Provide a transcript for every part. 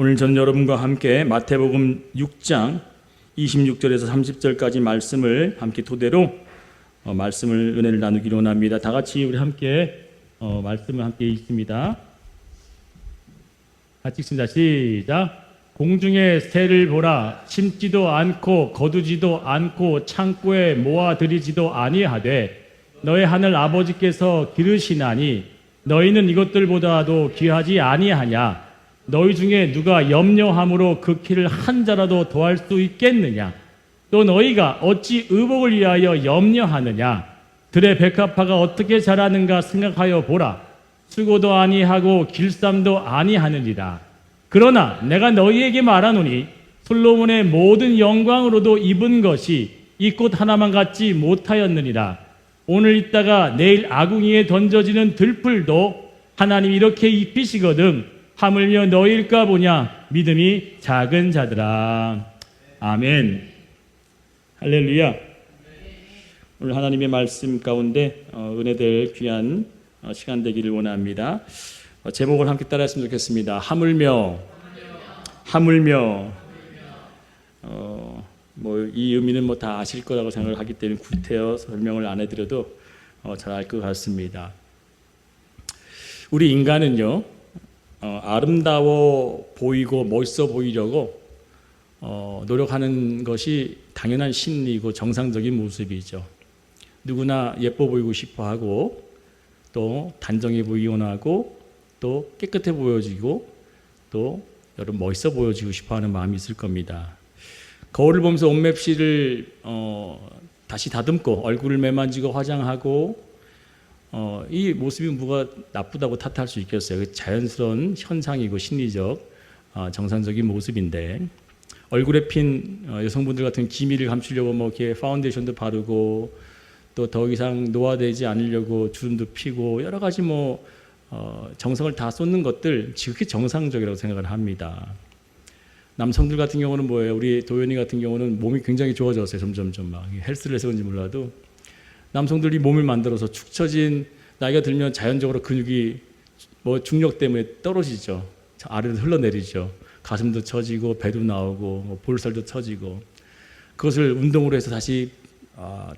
오늘 전 여러분과 함께 마태복음 6장 26절에서 30절까지 말씀을 함께 토대로 말씀을 은혜를 나누기로 원합니다. 다 같이 우리 함께 말씀을 함께 읽습니다. 같이 읽습니다. 시작. 공중의 새를 보라. 심지도 않고 거두지도 않고 창고에 모아들이지도 아니하되 너의 하늘 아버지께서 기르시나니 너희는 이것들보다도 귀하지 아니하냐. 너희 중에 누가 염려함으로 그 키를 한 자라도 더할 수 있겠느냐. 또 너희가 어찌 의복을 위하여 염려하느냐. 들의 백합화가 어떻게 자라는가 생각하여 보라. 수고도 아니하고 길쌈도 아니하느니라. 그러나 내가 너희에게 말하노니 솔로몬의 모든 영광으로도 입은 것이 이 꽃 하나만 같지 못하였느니라. 오늘 있다가 내일 아궁이에 던져지는 들풀도 하나님이 이렇게 입히시거든 하물며 너희일까 보냐. 믿음이 작은 자들아. 아멘. 할렐루야. 오늘 하나님의 말씀 가운데 은혜될 귀한 시간 되기를 원합니다. 제목을 함께 따라했으면 좋겠습니다. 하물며 이 의미는 다 아실 거라고 생각을 하기 때문에 구태여 설명을 안 해드려도 잘 알 것 같습니다. 우리 인간은요, 아름다워 보이고 멋있어 보이려고 노력하는 것이 당연한 심리이고 정상적인 모습이죠. 누구나 예뻐 보이고 싶어 하고, 또 단정해 보이기 원하고, 또 깨끗해 보여지고, 또 여러분 멋있어 보여지고 싶어 하는 마음이 있을 겁니다. 거울을 보면서 옷맵시를 다시 다듬고 얼굴을 매만지고 화장하고, 이 모습이 뭐가 나쁘다고 탓할 수 있겠어요? 자연스러운 현상이고 심리적 정상적인 모습인데, 얼굴에 핀 여성분들 같은 기미를 감추려고 이렇게 파운데이션도 바르고, 또 더 이상 노화되지 않으려고 주름도 피고 여러 가지 정성을 다 쏟는 것들 지극히 정상적이라고 생각을 합니다. 남성들 같은 경우는 뭐예요? 우리 도연이 같은 경우는 몸이 굉장히 좋아졌어요. 점점점 막 헬스를 해서 그런지 몰라도 남성들이 몸을 만들어서 축 처진, 나이가 들면 자연적으로 근육이 중력 때문에 떨어지죠. 아래로 흘러내리죠. 가슴도 처지고 배도 나오고 볼살도 처지고, 그것을 운동으로 해서 다시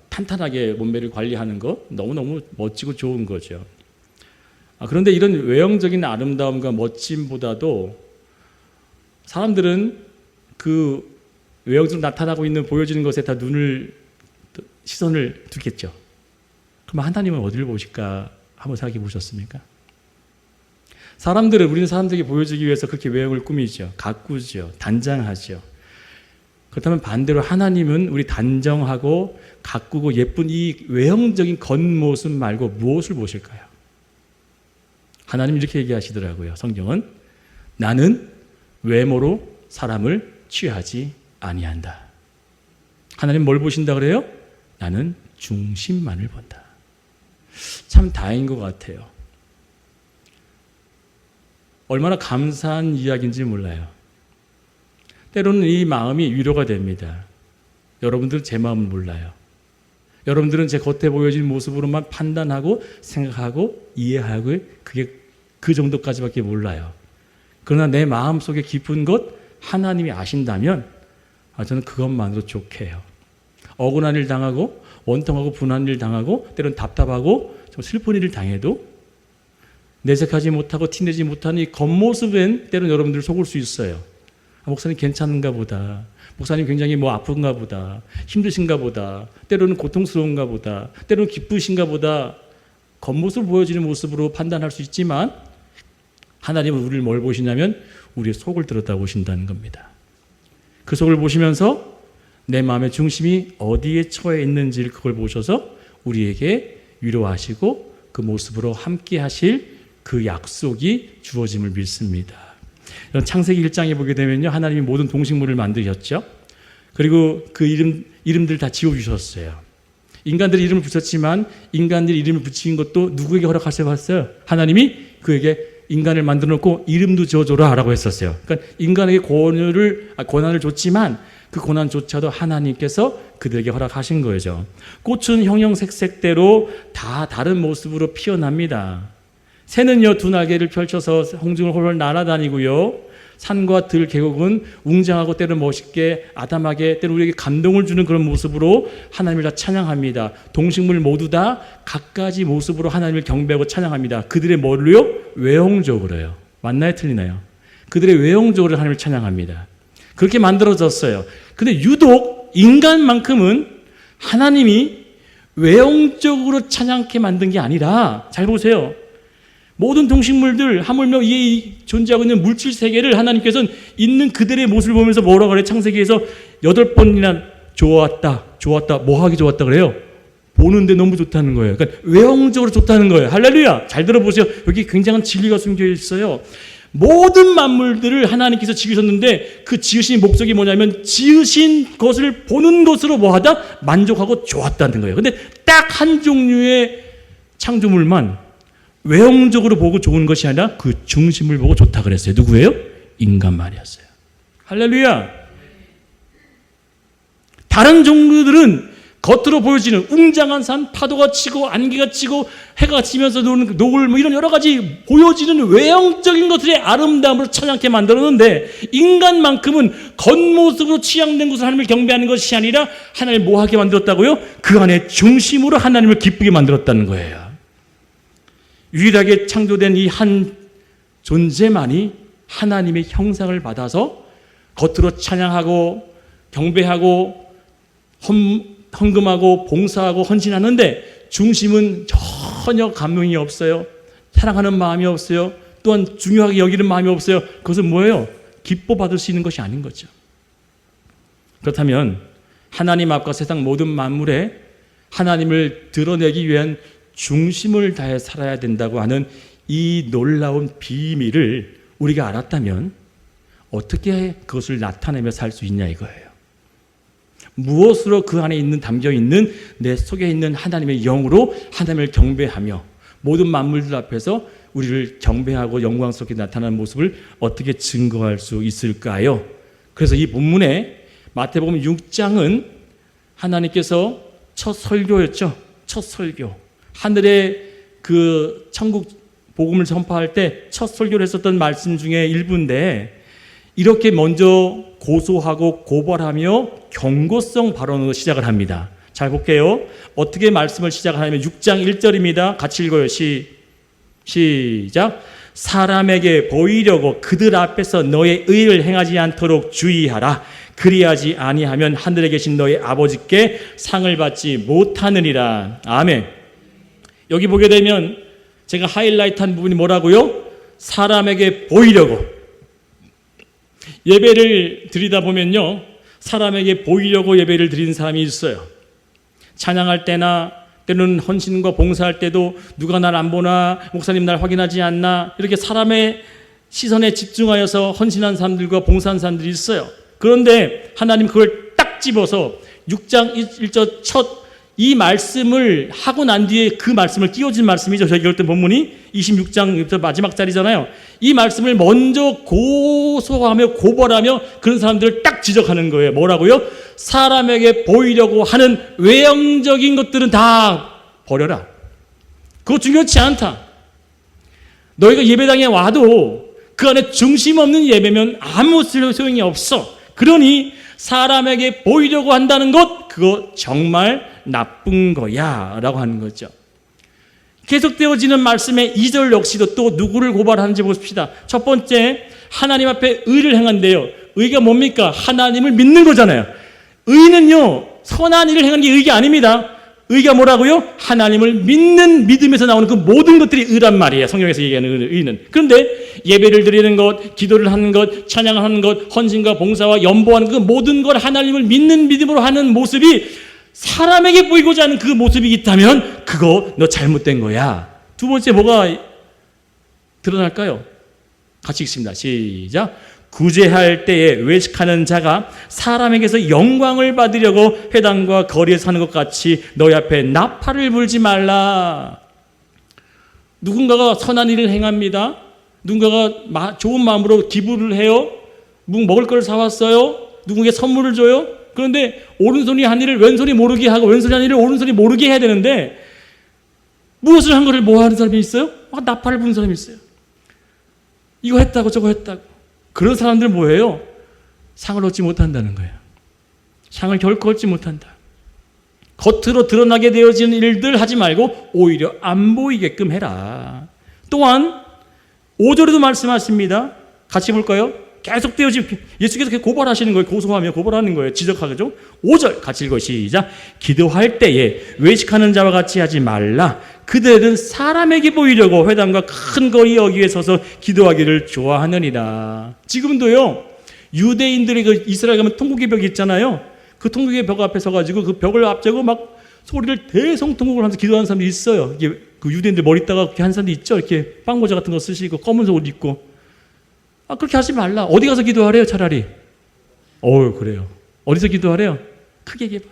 탄탄하게 몸매를 관리하는 거 너무너무 멋지고 좋은 거죠. 그런데 이런 외형적인 아름다움과 멋짐보다도 사람들은 그 외형적으로 나타나고 있는 보여지는 것에 다 시선을 두겠죠. 그럼 하나님은 어디를 보실까 한번 생각해 보셨습니까? 우리는 사람들에게 보여지기 위해서 그렇게 외형을 꾸미죠. 가꾸죠. 단장하죠. 그렇다면 반대로 하나님은 우리 단정하고 가꾸고 예쁜 이 외형적인 겉모습 말고 무엇을 보실까요? 하나님 이렇게 얘기하시더라고요. 성경은 나는 외모로 사람을 취하지 아니한다. 하나님 뭘 보신다 그래요? 나는 중심만을 본다. 참 다행인 것 같아요. 얼마나 감사한 이야기인지 몰라요. 때로는 이 마음이 위로가 됩니다. 여러분들은 제 마음을 몰라요. 여러분들은 제 겉에 보여진 모습으로만 판단하고 생각하고 이해하고 그게 그 정도까지밖에 몰라요. 그러나 내 마음속에 깊은 것 하나님이 아신다면 저는 그것만으로 좋게요. 억울한 일 당하고 원통하고 분한 일 당하고 때로는 답답하고 좀 슬픈 일을 당해도 내색하지 못하고 티내지 못하는 이 겉모습엔 때로는 여러분들 속을 수 있어요. 목사님 괜찮은가 보다. 목사님 굉장히 아픈가 보다. 힘드신가 보다. 때로는 고통스러운가 보다. 때로는 기쁘신가 보다. 겉모습을 보여지는 모습으로 판단할 수 있지만 하나님은 우리를 뭘 보시냐면 우리의 속을 들여다보신다는 겁니다. 그 속을 보시면서 내 마음의 중심이 어디에 처해 있는지를 그걸 보셔서 우리에게 위로하시고 그 모습으로 함께 하실 그 약속이 주어짐을 믿습니다. 창세기 1장에 보게 되면요, 하나님이 모든 동식물을 만드셨죠. 그리고 그 이름들 다 지어주셨어요. 인간들이 이름을 붙였지만 인간들이 이름을 붙인 것도 누구에게 허락하셨어요? 하나님이 그에게 인간을 만들어 놓고 이름도 지어줘라 라고 했었어요. 그러니까 인간에게 권한을 줬지만 그 고난조차도 하나님께서 그들에게 허락하신 거죠. 꽃은 형형색색대로 다 다른 모습으로 피어납니다. 새는요, 두 날개를 펼쳐서 홍중을 홀홀 날아다니고요. 산과 들 계곡은 웅장하고 때로 멋있게 아담하게 때로 우리에게 감동을 주는 그런 모습으로 하나님을 다 찬양합니다. 동식물 모두 다 각가지 모습으로 하나님을 경배하고 찬양합니다. 그들의 뭐를요? 외형적으로요. 맞나요? 틀리나요? 그들의 외형적으로 하나님을 찬양합니다. 그렇게 만들어졌어요. 근데 유독 인간만큼은 하나님이 외형적으로 찬양케 만든 게 아니라, 잘 보세요. 모든 동식물들, 하물며 이 존재하고 있는 물질 세계를 하나님께서는 있는 그들의 모습을 보면서 뭐라고 그래요? 창세기에서 8번이나 좋았다, 좋았다, 뭐하기 좋았다 그래요? 보는데 너무 좋다는 거예요. 그러니까 외형적으로 좋다는 거예요. 할렐루야! 잘 들어보세요. 여기 굉장한 진리가 숨겨 있어요. 모든 만물들을 하나님께서 지으셨는데 그 지으신 목적이 뭐냐면 지으신 것을 보는 것으로 뭐하다? 만족하고 좋았다는 거예요. 근데 딱 한 종류의 창조물만 외형적으로 보고 좋은 것이 아니라 그 중심을 보고 좋다 그랬어요. 누구예요? 인간만이었어요. 할렐루야! 다른 종류들은 겉으로 보여지는 웅장한 산, 파도가 치고 안개가 치고 해가 지면서 노는 노을 뭐 이런 여러 가지 보여지는 외형적인 것들의 아름다움으로 찬양케 만들었는데 인간만큼은 겉모습으로 취향된 것을 하나님을 경배하는 것이 아니라 하나님을 뭐하게 만들었다고요? 그 안에 중심으로 하나님을 기쁘게 만들었다는 거예요. 유일하게 창조된 이 한 존재만이 하나님의 형상을 받아서 겉으로 찬양하고 경배하고 헌금하고 봉사하고 헌신하는데 중심은 전혀 감동이 없어요. 사랑하는 마음이 없어요. 또한 중요하게 여기는 마음이 없어요. 그것은 뭐예요? 기뻐 받을 수 있는 것이 아닌 거죠. 그렇다면 하나님 앞과 세상 모든 만물에 하나님을 드러내기 위한 중심을 다해 살아야 된다고 하는 이 놀라운 비밀을 우리가 알았다면 어떻게 그것을 나타내며 살 수 있냐 이거예요. 무엇으로 그 안에 있는 담겨 있는 내 속에 있는 하나님의 영으로 하나님을 경배하며 모든 만물들 앞에서 우리를 경배하고 영광스럽게 나타나는 모습을 어떻게 증거할 수 있을까요? 그래서 이 본문에 마태복음 6장은 하나님께서 첫 설교였죠. 첫 설교. 하늘의 그 천국 복음을 전파할 때 첫 설교를 했었던 말씀 중에 일부인데 이렇게 먼저 고소하고 고발하며 경고성 발언으로 시작을 합니다. 잘 볼게요. 어떻게 말씀을 시작하냐면 6장 1절입니다. 같이 읽어요. 시작. 사람에게 보이려고 그들 앞에서 너의 의를 행하지 않도록 주의하라. 그리하지 아니하면 하늘에 계신 너의 아버지께 상을 받지 못하느니라. 아멘. 여기 보게 되면 제가 하이라이트한 부분이 뭐라고요? 사람에게 보이려고. 예배를 드리다 보면요, 사람에게 보이려고 예배를 드리는 사람이 있어요. 찬양할 때나 때로는 헌신과 봉사할 때도 누가 날 안 보나, 목사님 날 확인하지 않나, 이렇게 사람의 시선에 집중하여서 헌신한 사람들과 봉사한 사람들이 있어요. 그런데 하나님 그걸 딱 집어서 6장 1절 첫 이 말씀을 하고 난 뒤에 그 말씀을 끼워진 말씀이죠. 저희가 읽었던 본문이 26장 마지막 자리잖아요. 이 말씀을 먼저 고소하며 고발하며 그런 사람들을 딱 지적하는 거예요. 뭐라고요? 사람에게 보이려고 하는 외형적인 것들은 다 버려라. 그거 중요치 않다. 너희가 예배당에 와도 그 안에 중심 없는 예배면 아무 소용이 없어. 그러니 사람에게 보이려고 한다는 것, 그거 정말 나쁜 거야 라고 하는 거죠. 계속되어지는 말씀의 2절 역시도 또 누구를 고발하는지 보십시다. 첫 번째, 하나님 앞에 의를 행한대요. 의가 뭡니까? 하나님을 믿는 거잖아요. 의는요, 선한 일을 행하는 게 의가 아닙니다. 의가 뭐라고요? 하나님을 믿는 믿음에서 나오는 그 모든 것들이 의란 말이에요. 성경에서 얘기하는 의는. 그런데 예배를 드리는 것, 기도를 하는 것, 찬양을 하는 것, 헌신과 봉사와 연보하는 그 모든 걸 하나님을 믿는 믿음으로 하는 모습이 사람에게 보이고자 하는 그 모습이 있다면 그거 너 잘못된 거야. 두 번째 뭐가 드러날까요? 같이 읽습니다. 시작. 구제할 때에 외식하는 자가 사람에게서 영광을 받으려고 회당과 거리에 사는 것 같이 너희 앞에 나팔을 불지 말라. 누군가가 선한 일을 행합니다. 누군가가 좋은 마음으로 기부를 해요. 먹을 걸 사왔어요. 누군가에게 선물을 줘요. 그런데 오른손이 한 일을 왼손이 모르게 하고 왼손이 한 일을 오른손이 모르게 해야 되는데 무엇을 한 거를 뭐 하는 사람이 있어요? 나팔을 부는 사람이 있어요. 이거 했다고 저거 했다고. 그런 사람들은 뭐예요? 상을 얻지 못한다는 거예요. 상을 결코 얻지 못한다. 겉으로 드러나게 되어지는 일들 하지 말고 오히려 안 보이게끔 해라. 또한 5절에도 말씀하십니다. 같이 볼까요? 계속 예수께서 고발하시는 거예요. 고소하며 고발하는 거예요. 지적하죠. 5절 같이 읽어 시작. 기도할 때에 외식하는 자와 같이 하지 말라. 그들은 사람에게 보이려고 회당과 큰 거리 여기에 서서 기도하기를 좋아하느니라. 지금도요, 유대인들이 그 이스라엘 가면 통곡의 벽이 있잖아요. 그 통곡의 벽 앞에 서가지고 그 벽을 앞재고 막 소리를 대성통곡을 하면서 기도하는 사람들이 있어요. 이게 그 유대인들 머리 따가 그렇게 한 사람도 있죠. 이렇게 빵모자 같은 거 쓰시고 검은색 옷 입고. 그렇게 하지 말라. 어디 가서 기도하래요, 차라리? 그래요. 어디서 기도하래요? 크게 얘기해봐.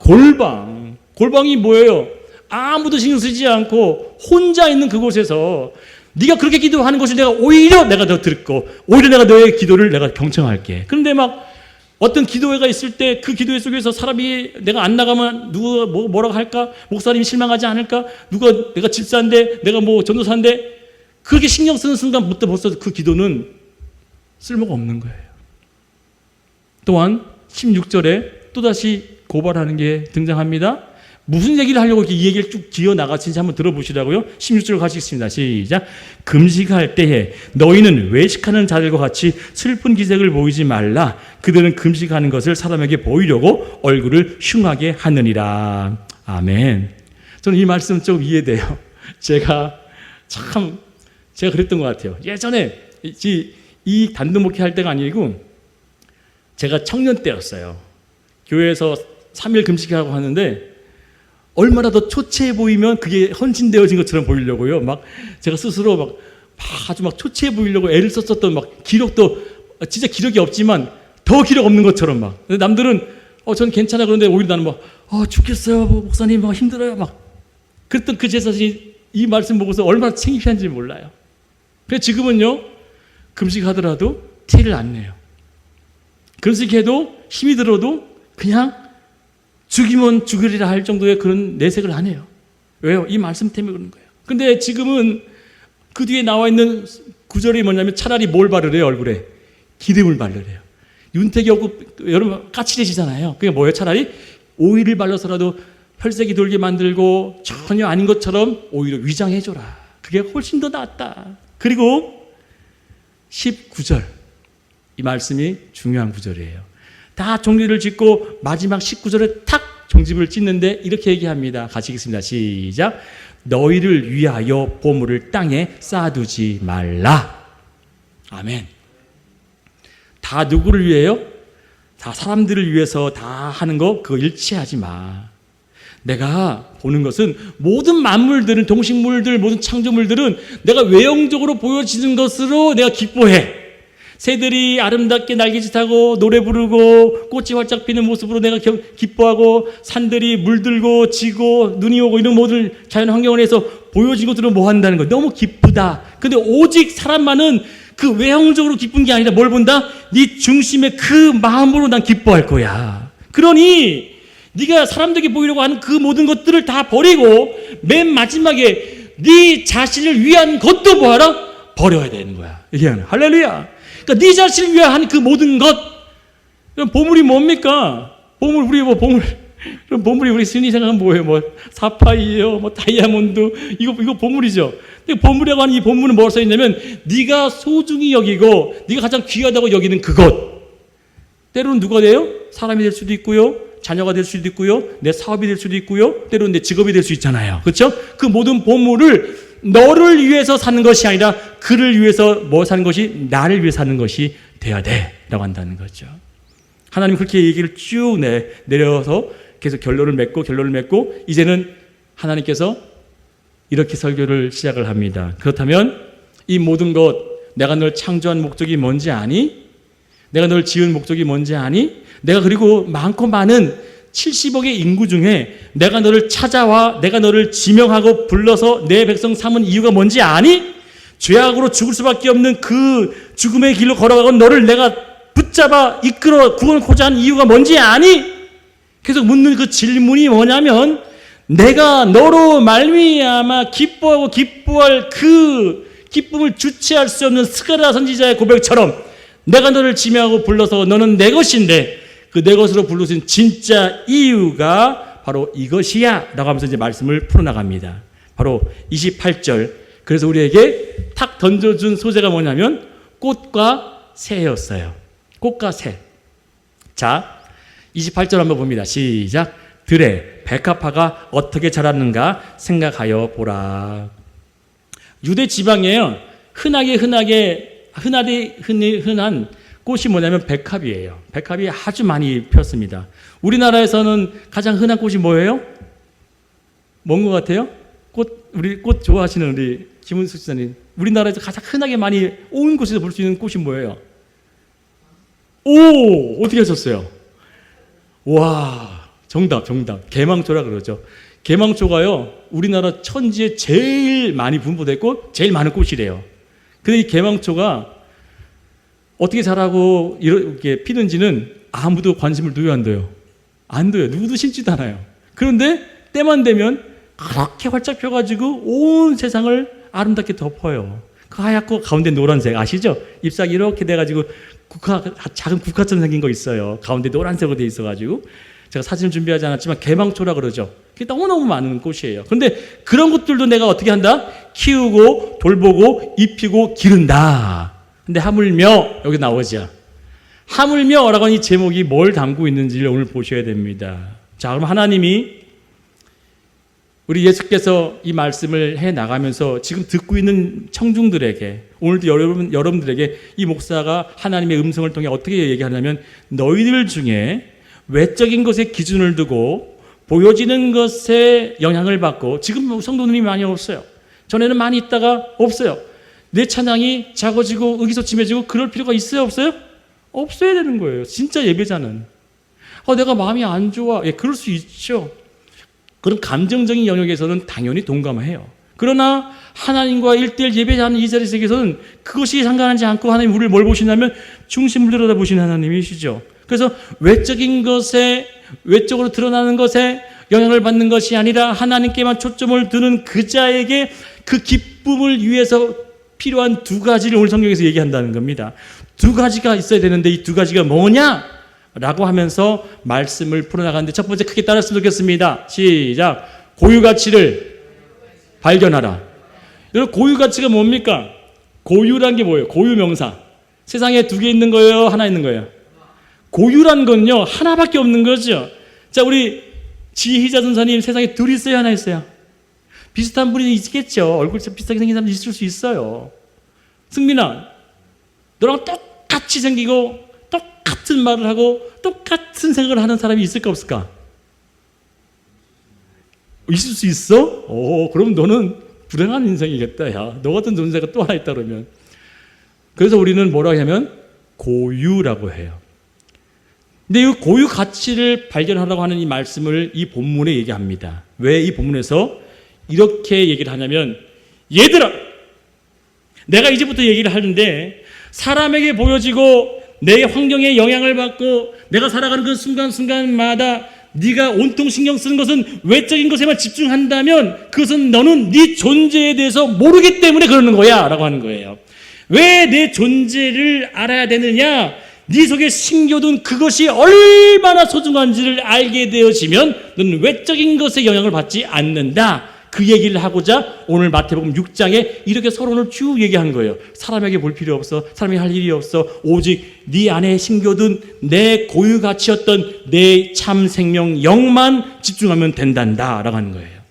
골방. 골방이 뭐예요? 아무도 신경 쓰지 않고 혼자 있는 그곳에서 네가 그렇게 기도하는 것을 오히려 내가 더 듣고 오히려 내가 너의 기도를 내가 경청할게. 그런데 막 어떤 기도회가 있을 때 그 기도회 속에서 사람이 내가 안 나가면 누가 뭐라고 할까? 목사님이 실망하지 않을까? 내가 집사인데 내가 전도사인데 그렇게 신경 쓰는 순간부터 벌써 그 기도는 쓸모가 없는 거예요. 또한 16절에 또다시 고발하는 게 등장합니다. 무슨 얘기를 하려고 이 얘기를 쭉 기어 나가시는지 한번 들어보시라고요. 16절 가시겠습니다. 시작. 금식할 때에 너희는 외식하는 자들과 같이 슬픈 기색을 보이지 말라. 그들은 금식하는 것을 사람에게 보이려고 얼굴을 흉하게 하느니라. 아멘. 저는 이 말씀 좀 이해돼요. 제가 그랬던 것 같아요. 예전에 이 단독 목회할 때가 아니고 제가 청년 때였어요. 교회에서 3일 금식하고 하는데 얼마나 더 초췌해 보이면 그게 헌신되어진 것처럼 보이려고요. 막 제가 스스로 아주 초췌해 보이려고 애를 썼었던 기록도 진짜 기록이 없지만 더 기록 없는 것처럼 근데 남들은 전 괜찮아 그런데 오히려 나는 죽겠어요 목사님 힘들어요 그랬던 그 제사장이 이 말씀 보고서 얼마나 창피한지 몰라요. 그래서 지금은요 금식하더라도 티를 안 내요. 금식해도 힘이 들어도 그냥 죽이면 죽으리라 할 정도의 그런 내색을 안 해요. 왜요? 이 말씀 때문에 그런 거예요. 근데 지금은 그 뒤에 나와 있는 구절이 뭐냐면 차라리 뭘 바르래요, 얼굴에? 기름을 바르래요. 윤택이 없고 여러분 까칠해지잖아요. 그게 뭐예요? 차라리 오일을 발라서라도 혈색이 돌게 만들고 전혀 아닌 것처럼 오히려 위장해줘라. 그게 훨씬 더 낫다. 그리고 19절 이 말씀이 중요한 구절이에요. 다 종지를 짓고 마지막 19절에 탁 종집을 짓는데 이렇게 얘기합니다. 같이 읽겠습니다. 시작. 너희를 위하여 보물을 땅에 쌓아두지 말라. 아멘. 다 누구를 위해요? 다 사람들을 위해서 다 하는 거 그거 일치하지 마. 내가 보는 것은 모든 만물들은 동식물들 모든 창조물들은 내가 외형적으로 보여지는 것으로 내가 기뻐해. 새들이 아름답게 날개짓하고 노래 부르고 꽃이 활짝 피는 모습으로 내가 기뻐하고 산들이 물들고 지고 눈이 오고 이런 모든 자연 환경을 해서 보여진 것들은 뭐 한다는 거예요. 너무 기쁘다. 근데 오직 사람만은 그 외형적으로 기쁜 게 아니라 뭘 본다? 네 중심의 그 마음으로 난 기뻐할 거야. 그러니 네가 사람들에게 보이려고 하는 그 모든 것들을 다 버리고 맨 마지막에 네 자신을 위한 것도 뭐하라? 버려야 되는 거야. 얘기하는 할렐루야. 그러니까 네 자신을 위한 그 모든 것. 그럼 보물이 뭡니까? 그럼 보물이 우리 순위 생각은 뭐예요? 사파이어, 다이아몬드 이거 보물이죠. 근데 보물이라고 하는 이 보물은 뭐가 써 있냐면 네가 소중히 여기고 네가 가장 귀하다고 여기는 그것. 때로는 누가 돼요? 사람이 될 수도 있고요. 자녀가 될 수도 있고요. 내 사업이 될 수도 있고요. 때로는 내 직업이 될 수 있잖아요. 그렇죠? 그 모든 보물을 너를 위해서 사는 것이 아니라 그를 위해서 사는 것이 나를 위해 사는 것이 돼야 돼 라고 한다는 거죠. 하나님 그렇게 얘기를 쭉 내려서 계속 결론을 맺고 이제는 하나님께서 이렇게 설교를 시작을 합니다. 그렇다면 이 모든 것 내가 널 창조한 목적이 뭔지 아니? 내가 널 지은 목적이 뭔지 아니? 내가 그리고 많고 많은 70억의 인구 중에 내가 너를 찾아와 내가 너를 지명하고 불러서 내 백성 삼은 이유가 뭔지 아니? 죄악으로 죽을 수밖에 없는 그 죽음의 길로 걸어가고 너를 내가 붙잡아 이끌어 구원하고자 하는 이유가 뭔지 아니? 계속 묻는 그 질문이 뭐냐면 내가 너로 말미암아 기뻐할 그 기쁨을 주체할 수 없는 스가랴 선지자의 고백처럼 내가 너를 지명하고 불러서 너는 내 것인데 그 내 것으로 부르신 진짜 이유가 바로 이것이야 라고 하면서 이제 말씀을 풀어나갑니다. 바로 28절. 그래서 우리에게 탁 던져준 소재가 뭐냐면 꽃과 새였어요. 꽃과 새. 자, 28절 한번 봅니다. 시작. 들에 백합화가 어떻게 자랐는가 생각하여 보라. 유대 지방에요. 흔한 꽃이 뭐냐면 백합이에요. 백합이 아주 많이 폈습니다. 우리나라에서는 가장 흔한 꽃이 뭐예요? 뭔 것 같아요? 우리 꽃 좋아하시는 우리 김은숙 지사님. 우리나라에서 가장 흔하게 많이 온 곳에서 볼 수 있는 꽃이 뭐예요? 오! 어떻게 하셨어요? 와, 정답. 개망초라 그러죠. 개망초가요, 우리나라 천지에 제일 많이 분포됐고, 제일 많은 꽃이래요. 근데 이 개망초가 어떻게 자라고 이렇게 피는지는 아무도 관심을 두여 안 둬요. 안 둬요. 누구도 심지도 않아요. 그런데 때만 되면 그렇게 활짝 펴가지고 온 세상을 아름답게 덮어요. 그 하얗고 가운데 노란색 아시죠? 잎사귀 이렇게 돼가지고 작은 국화처럼 생긴 거 있어요. 가운데 노란색으로 돼 있어가지고 제가 사진을 준비하지 않았지만 개망초라 그러죠. 그게 너무너무 많은 꽃이에요. 그런데 그런 것들도 내가 어떻게 한다? 키우고 돌보고 입히고 기른다. 근데 하물며 여기 나오죠. 하물며라고 하는 이 제목이 뭘 담고 있는지를 오늘 보셔야 됩니다. 자, 그럼 하나님이 우리 예수께서 이 말씀을 해 나가면서 지금 듣고 있는 청중들에게, 오늘도 여러분들에게 이 목사가 하나님의 음성을 통해 어떻게 얘기하냐면, 너희들 중에 외적인 것에 기준을 두고 보여지는 것에 영향을 받고, 지금 성도님이 많이 없어요. 전에는 많이 있다가 없어요. 내 찬양이 작아지고 의기소침해지고 그럴 필요가 있어요, 없어요? 없어야 되는 거예요. 진짜 예배자는. 내가 마음이 안 좋아. 예, 그럴 수 있죠. 그런 감정적인 영역에서는 당연히 동감해요. 그러나 하나님과 1:1 예배하는 이 자리에서는 그것이 상관하지 않고 하나님 우리를 뭘 보시냐면 중심을 들여다보시는 하나님이시죠. 그래서 외적인 것에, 외적으로 드러나는 것에 영향을 받는 것이 아니라 하나님께만 초점을 두는 그 자에게 그 기쁨을 위해서 필요한 두 가지를 오늘 성경에서 얘기한다는 겁니다. 두 가지가 있어야 되는데 이 두 가지가 뭐냐? 라고 하면서 말씀을 풀어나가는데 첫 번째 크게 따랐으면 좋겠습니다. 시작. 고유가치를 발견하라. 여러분, 고유가치가 뭡니까? 고유란 게 뭐예요? 고유명사. 세상에 두 개 있는 거예요? 하나 있는 거예요? 고유란 건요, 하나밖에 없는 거죠. 자, 우리 지희자 선사님 세상에 둘 있어요? 하나 있어요? 비슷한 분이 있겠죠. 얼굴 비슷하게 생긴 사람 있을 수 있어요. 승민아, 너랑 똑같이 생기고 똑같은 말을 하고 똑같은 생각을 하는 사람이 있을까 없을까? 있을 수 있어? 그럼 너는 불행한 인생이겠다. 야, 너 같은 존재가 또 하나 있다 그러면. 그래서 우리는 뭐라고 하냐면 고유라고 해요. 근데 이 고유 가치를 발견하라고 하는 이 말씀을 이 본문에 얘기합니다. 왜 이 본문에서 이렇게 얘기를 하냐면, 얘들아, 내가 이제부터 얘기를 하는데 사람에게 보여지고 내 환경에 영향을 받고 내가 살아가는 그 순간순간마다 네가 온통 신경 쓰는 것은 외적인 것에만 집중한다면 그것은 너는 네 존재에 대해서 모르기 때문에 그러는 거야 라고 하는 거예요. 왜 내 존재를 알아야 되느냐? 네 속에 심겨둔 그것이 얼마나 소중한지를 알게 되어지면 너는 외적인 것에 영향을 받지 않는다. 그 얘기를 하고자 오늘 마태복음 6장에 이렇게 서론을 쭉 얘기한 거예요. 사람에게 볼 필요 없어. 사람이 할 일이 없어. 오직 네 안에 심겨둔 내 고유 가치였던 내 참 생명 영만 집중하면 된단다 라고 하는 거예요.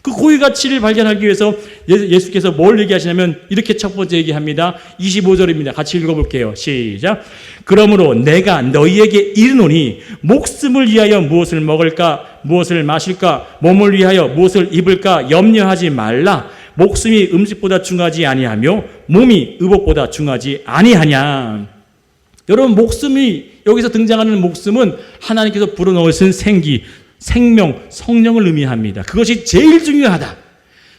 그 고유 가치를 발견하기 위해서 예수께서 뭘 얘기하시냐면 이렇게 첫 번째 얘기합니다. 25절입니다. 같이 읽어볼게요. 시작. 그러므로 내가 너희에게 이르노니 목숨을 위하여 무엇을 먹을까 무엇을 마실까 몸을 위하여 무엇을 입을까 염려하지 말라. 목숨이 음식보다 중하지 아니하며 몸이 의복보다 중하지 아니하냐. 여러분, 목숨이 여기서 등장하는 목숨은 하나님께서 불어넣으신 생기, 생명, 성령을 의미합니다. 그것이 제일 중요하다.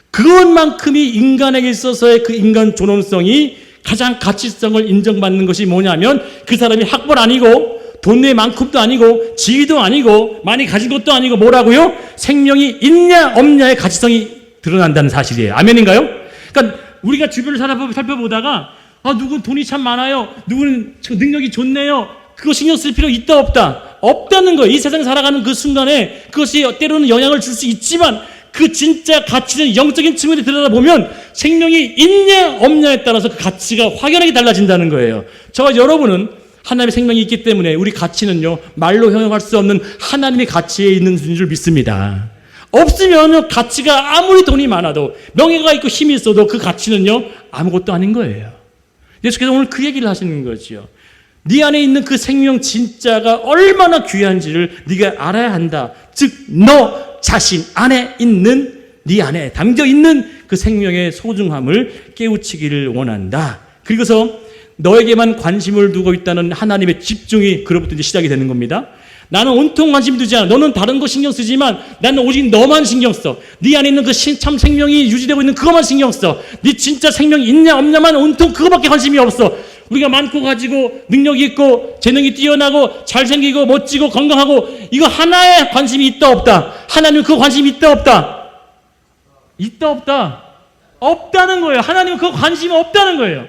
그것만큼이 인간에게 있어서의 그 인간 존엄성이 가장 가치성을 인정받는 것이 뭐냐면 그 사람이 학벌 아니고 돈의 만큼도 아니고 지위도 아니고 많이 가진 것도 아니고 뭐라고요? 생명이 있냐 없냐의 가치성이 드러난다는 사실이에요. 아멘인가요? 그러니까 우리가 주변을 살펴보다가 누군 돈이 참 많아요. 누구는 능력이 좋네요. 그거 신경 쓸 필요 있다 없다? 없다는 거예요. 이 세상 살아가는 그 순간에 그것이 때로는 영향을 줄 수 있지만 그 진짜 가치는 영적인 측면에 들여다보면 생명이 있냐 없냐에 따라서 그 가치가 확연하게 달라진다는 거예요. 저와 여러분은 하나님의 생명이 있기 때문에 우리 가치는요, 말로 형용할 수 없는 하나님의 가치에 있는 줄 믿습니다. 없으면 가치가 아무리 돈이 많아도, 명예가 있고 힘이 있어도 그 가치는요 아무것도 아닌 거예요. 예수께서 오늘 그 얘기를 하시는 거죠. 네 안에 있는 그 생명 진짜가 얼마나 귀한지를 네가 알아야 한다. 즉 너 자신 안에 있는, 네 안에 담겨 있는 그 생명의 소중함을 깨우치기를 원한다. 그리고서 너에게만 관심을 두고 있다는 하나님의 집중이 그로부터 이제 시작이 되는 겁니다. 나는 온통 관심 두지 않아. 너는 다른 거 신경 쓰지만 나는 오직 너만 신경 써. 네 안에 있는 그 참 생명이 유지되고 있는 그것만 신경 써. 네 진짜 생명이 있냐 없냐만 온통 그거밖에 관심이 없어. 우리가 많고 가지고 능력이 있고 재능이 뛰어나고 잘생기고 멋지고 건강하고 이거 하나에 관심이 있다 없다? 하나님은 그 관심이 있다 없다? 있다 없다? 없다는 거예요. 하나님은 그 관심이 없다는 거예요.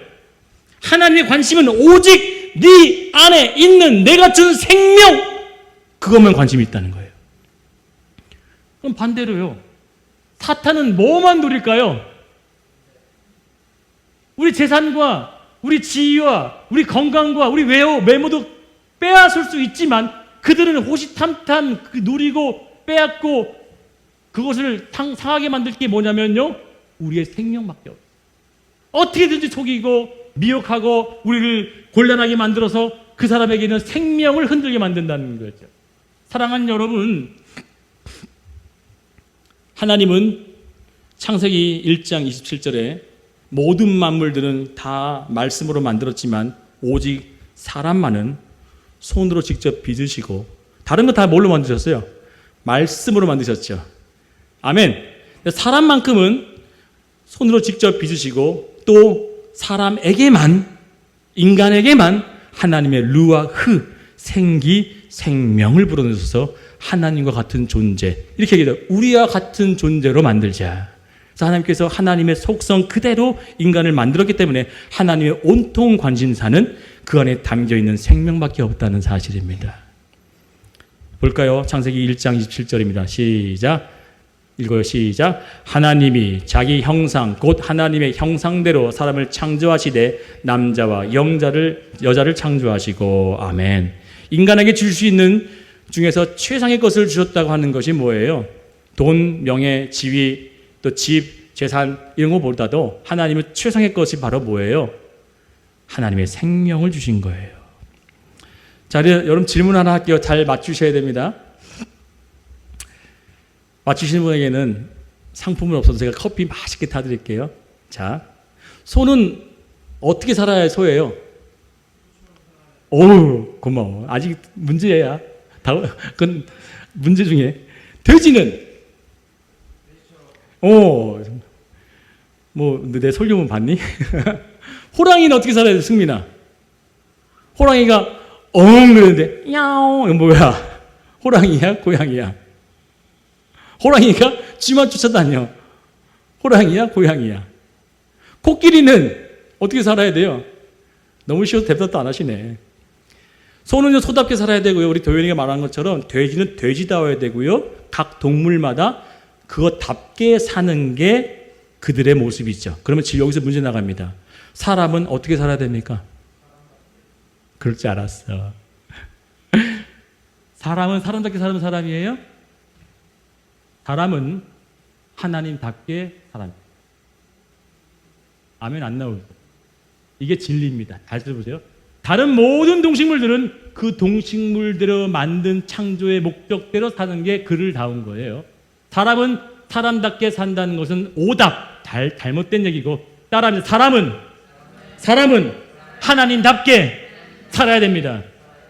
하나님의 관심은 오직 네 안에 있는 내가 준 생명, 그것만 관심이 있다는 거예요. 그럼 반대로요, 사탄은 뭐만 노릴까요? 우리 재산과 우리 지위와 우리 건강과 우리 외모도 빼앗을 수 있지만 그들은 호시탐탐 누리고 빼앗고 그것을 상하게 만들 게 뭐냐면요, 우리의 생명밖에 없어요. 어떻게든지 속이고 미혹하고 우리를 곤란하게 만들어서 그 사람에게는 생명을 흔들게 만든다는 거죠. 사랑하는 여러분, 하나님은 창세기 1장 27절에 모든 만물들은 다 말씀으로 만들었지만 오직 사람만은 손으로 직접 빚으시고, 다른 거 다 뭘로 만드셨어요? 말씀으로 만드셨죠. 아멘. 사람만큼은 손으로 직접 빚으시고 또 사람에게만, 인간에게만 하나님의 르와흐, 생기, 생명을 불어넣어서 하나님과 같은 존재, 이렇게 얘기해요. 우리와 같은 존재로 만들자. 그래서 하나님께서 하나님의 속성 그대로 인간을 만들었기 때문에 하나님의 온통 관심사는 그 안에 담겨있는 생명밖에 없다는 사실입니다. 볼까요? 창세기 1장 27절입니다. 시작. 읽어요. 시작. 하나님이 자기 형상 곧 하나님의 형상대로 사람을 창조하시되 남자와 여자를 창조하시고. 아멘. 인간에게 줄 수 있는 중에서 최상의 것을 주셨다고 하는 것이 뭐예요? 돈, 명예, 지위, 또 집, 재산 이런 것보다도 하나님은 최상의 것이 바로 뭐예요? 하나님의 생명을 주신 거예요. 자, 여러분 질문 하나 할게요. 잘 맞추셔야 됩니다. 맞추시는 분에게는 상품은 없어도 제가 커피 맛있게 타드릴게요. 자, 소는 어떻게 살아야 소예요? 오, 고마워. 아직 문제야. 그건 문제 중에. 돼지는? 내 설교문 봤니? 호랑이는 어떻게 살아야 돼, 승민아? 호랑이가 그러는데 야옹, 이건 뭐야? 호랑이야? 고양이야? 호랑이가 쥐만 쫓아다녀. 호랑이야? 고양이야? 코끼리는 어떻게 살아야 돼요? 너무 쉬워서 대답도 안 하시네. 소는요, 소답게 살아야 되고요. 우리 도현이가 말한 것처럼 돼지는 돼지다워야 되고요. 각 동물마다 그것답게 사는 게 그들의 모습이죠. 그러면 지금 여기서 문제 나갑니다. 사람은 어떻게 살아야 됩니까? 그럴 줄 알았어. 사람은 사람답게 사는 사람이에요? 사람은 하나님답게 살아요. 아멘 안 나오죠. 이게 진리입니다. 잘 들어보세요. 다른 모든 동식물들은 그 동식물대로 만든 창조의 목적대로 사는 게 그를 다운 거예요. 사람은 사람답게 산다는 것은 오답, 잘못된 얘기고, 따라합니다. 사람은 하나님답게 살아야 됩니다.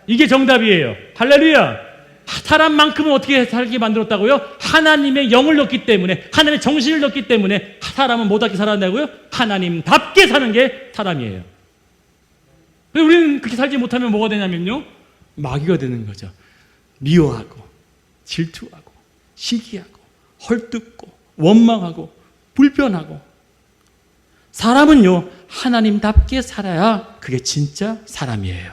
이게 정답이에요. 할렐루야. 사람만큼은 어떻게 살게 만들었다고요? 하나님의 영을 넣기 때문에, 하나님의 정신을 넣기 때문에 사람은 뭐답게 살아야 한다고요? 하나님답게 사는 게 사람이에요. 우리는 그렇게 살지 못하면 뭐가 되냐면요, 마귀가 되는 거죠. 미워하고 질투하고 시기하고 헐뜯고 원망하고 불편하고. 사람은요, 하나님답게 살아야 그게 진짜 사람이에요.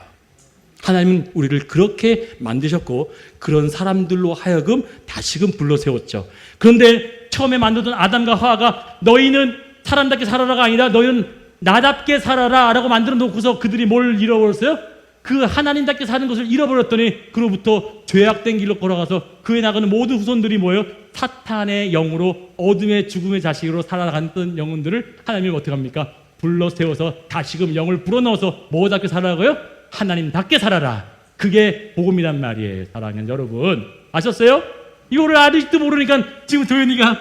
하나님은 우리를 그렇게 만드셨고 그런 사람들로 하여금 다시금 불러 세웠죠. 그런데 처음에 만들던 아담과 하와가 너희는 사람답게 살아라가 아니라 너희는 나답게 살아라 라고 만들어 놓고서 그들이 뭘 잃어버렸어요? 그 하나님답게 사는 것을 잃어버렸더니 그로부터 죄악된 길로 걸어가서 그에 나가는 모든 후손들이 뭐예요? 사탄의 영으로 어둠의 죽음의 자식으로 살아갔던 영혼들을 하나님이 어떻게 합니까? 불러 세워서 다시금 영을 불어넣어서 뭐답게 살아라고요? 하나님답게 살아라. 그게 복음이란 말이에요. 사랑하는 여러분, 아셨어요? 이거를 아직도 모르니까 지금 도현이가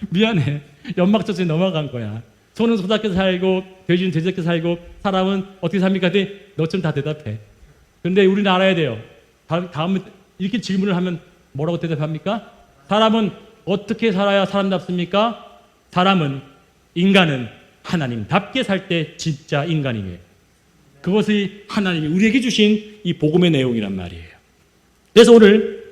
미안해, 연막전에 넘어간 거야. 소는 소답게 살고 돼지는 돼지답게 살고 사람은 어떻게 삽니까? 너처럼 다 대답해. 그런데 우리는 알아야 돼요. 다음에 이렇게 질문을 하면 뭐라고 대답합니까? 사람은 어떻게 살아야 사람답습니까? 인간은 하나님답게 살 때 진짜 인간이에요. 그것이 하나님이 우리에게 주신 이 복음의 내용이란 말이에요. 그래서 오늘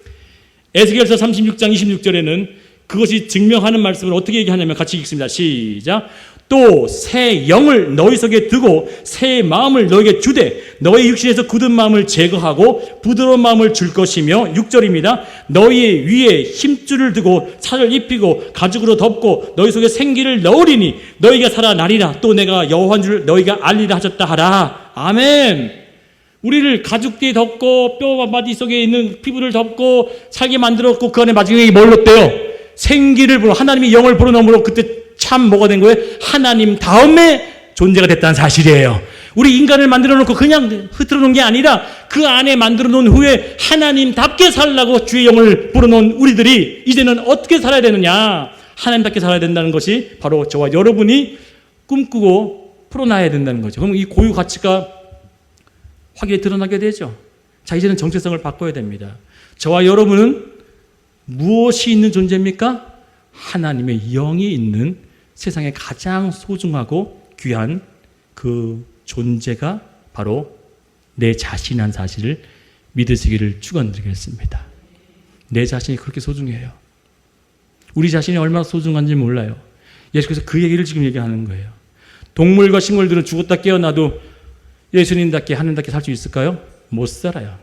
에스겔서 36장 26절에는 그것이 증명하는 말씀을 어떻게 얘기하냐면 같이 읽습니다. 시작. 또 새 영을 너희 속에 두고 새 마음을 너에게 주되 너희 육신에서 굳은 마음을 제거하고 부드러운 마음을 줄 것이며 6절입니다. 너희 위에 힘줄을 두고 살을 입히고 가죽으로 덮고 너희 속에 생기를 넣으리니 너희가 살아나리라. 또 내가 여호와인 줄 너희가 알리라 하셨다 하라. 아멘. 우리를 가죽띠 덮고 뼈 마디 속에 있는 피부를 덮고 살게 만들었고 그 안에 마지막에 뭘 넣었대요? 생기를 불어 하나님이 영을 불어넣음으로 그때 참 뭐가 된 거예요? 하나님 다음에 존재가 됐다는 사실이에요. 우리 인간을 만들어 놓고 그냥 흐트러 놓은 게 아니라 그 안에 만들어 놓은 후에 하나님답게 살라고 주의 영을 불어넣은 우리들이 이제는 어떻게 살아야 되느냐? 하나님답게 살아야 된다는 것이 바로 저와 여러분이 꿈꾸고 풀어놔야 된다는 거죠. 그럼 이 고유 가치가 확연히 드러나게 되죠. 자, 이제는 정체성을 바꿔야 됩니다. 저와 여러분은 무엇이 있는 존재입니까? 하나님의 영이 있는 세상에 가장 소중하고 귀한 그 존재가 바로 내 자신이라는 사실을 믿으시기를 축원드리겠습니다. 내 자신이 그렇게 소중해요. 우리 자신이 얼마나 소중한지 몰라요. 예수께서 그 얘기를 지금 얘기하는 거예요. 동물과 식물들은 죽었다 깨어나도 예수님답게 하나님답게 살 수 있을까요? 못 살아요.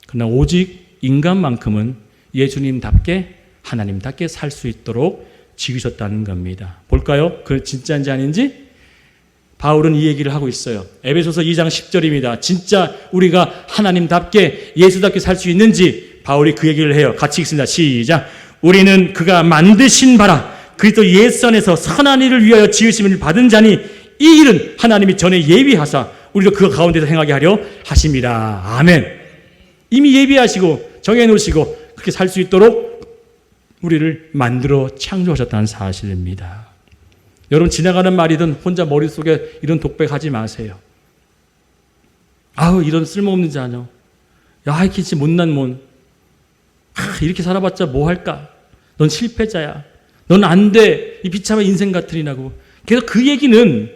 그러나 오직 인간만큼은 예수님답게 하나님답게 살 수 있도록 지으셨다는 겁니다. 볼까요? 그 진짜인지 아닌지? 바울은 이 얘기를 하고 있어요. 에베소서 2장 10절입니다. 진짜 우리가 하나님답게 예수답게 살 수 있는지 바울이 그 얘기를 해요. 같이 읽습니다. 시작. 우리는 그가 만드신 바라 그리스도 예수 안에서 선한 일을 위하여 지으심을 받은 자니 이 일은 하나님이 전에 예비하사 우리도 그 가운데서 행하게 하려 하심이라. 아멘. 이미 예비하시고 정해놓으시고 그렇게 살 수 있도록 우리를 만들어 창조하셨다는 사실입니다. 여러분, 지나가는 말이든 혼자 머릿속에 이런 독백하지 마세요. 아우, 이런 쓸모없는 자녀. 야, 이렇게 진짜 못난 몬. 이렇게 살아봤자 뭐 할까? 넌 실패자야. 넌 안 돼. 이 비참한 인생 같으리라고. 그래서 그 얘기는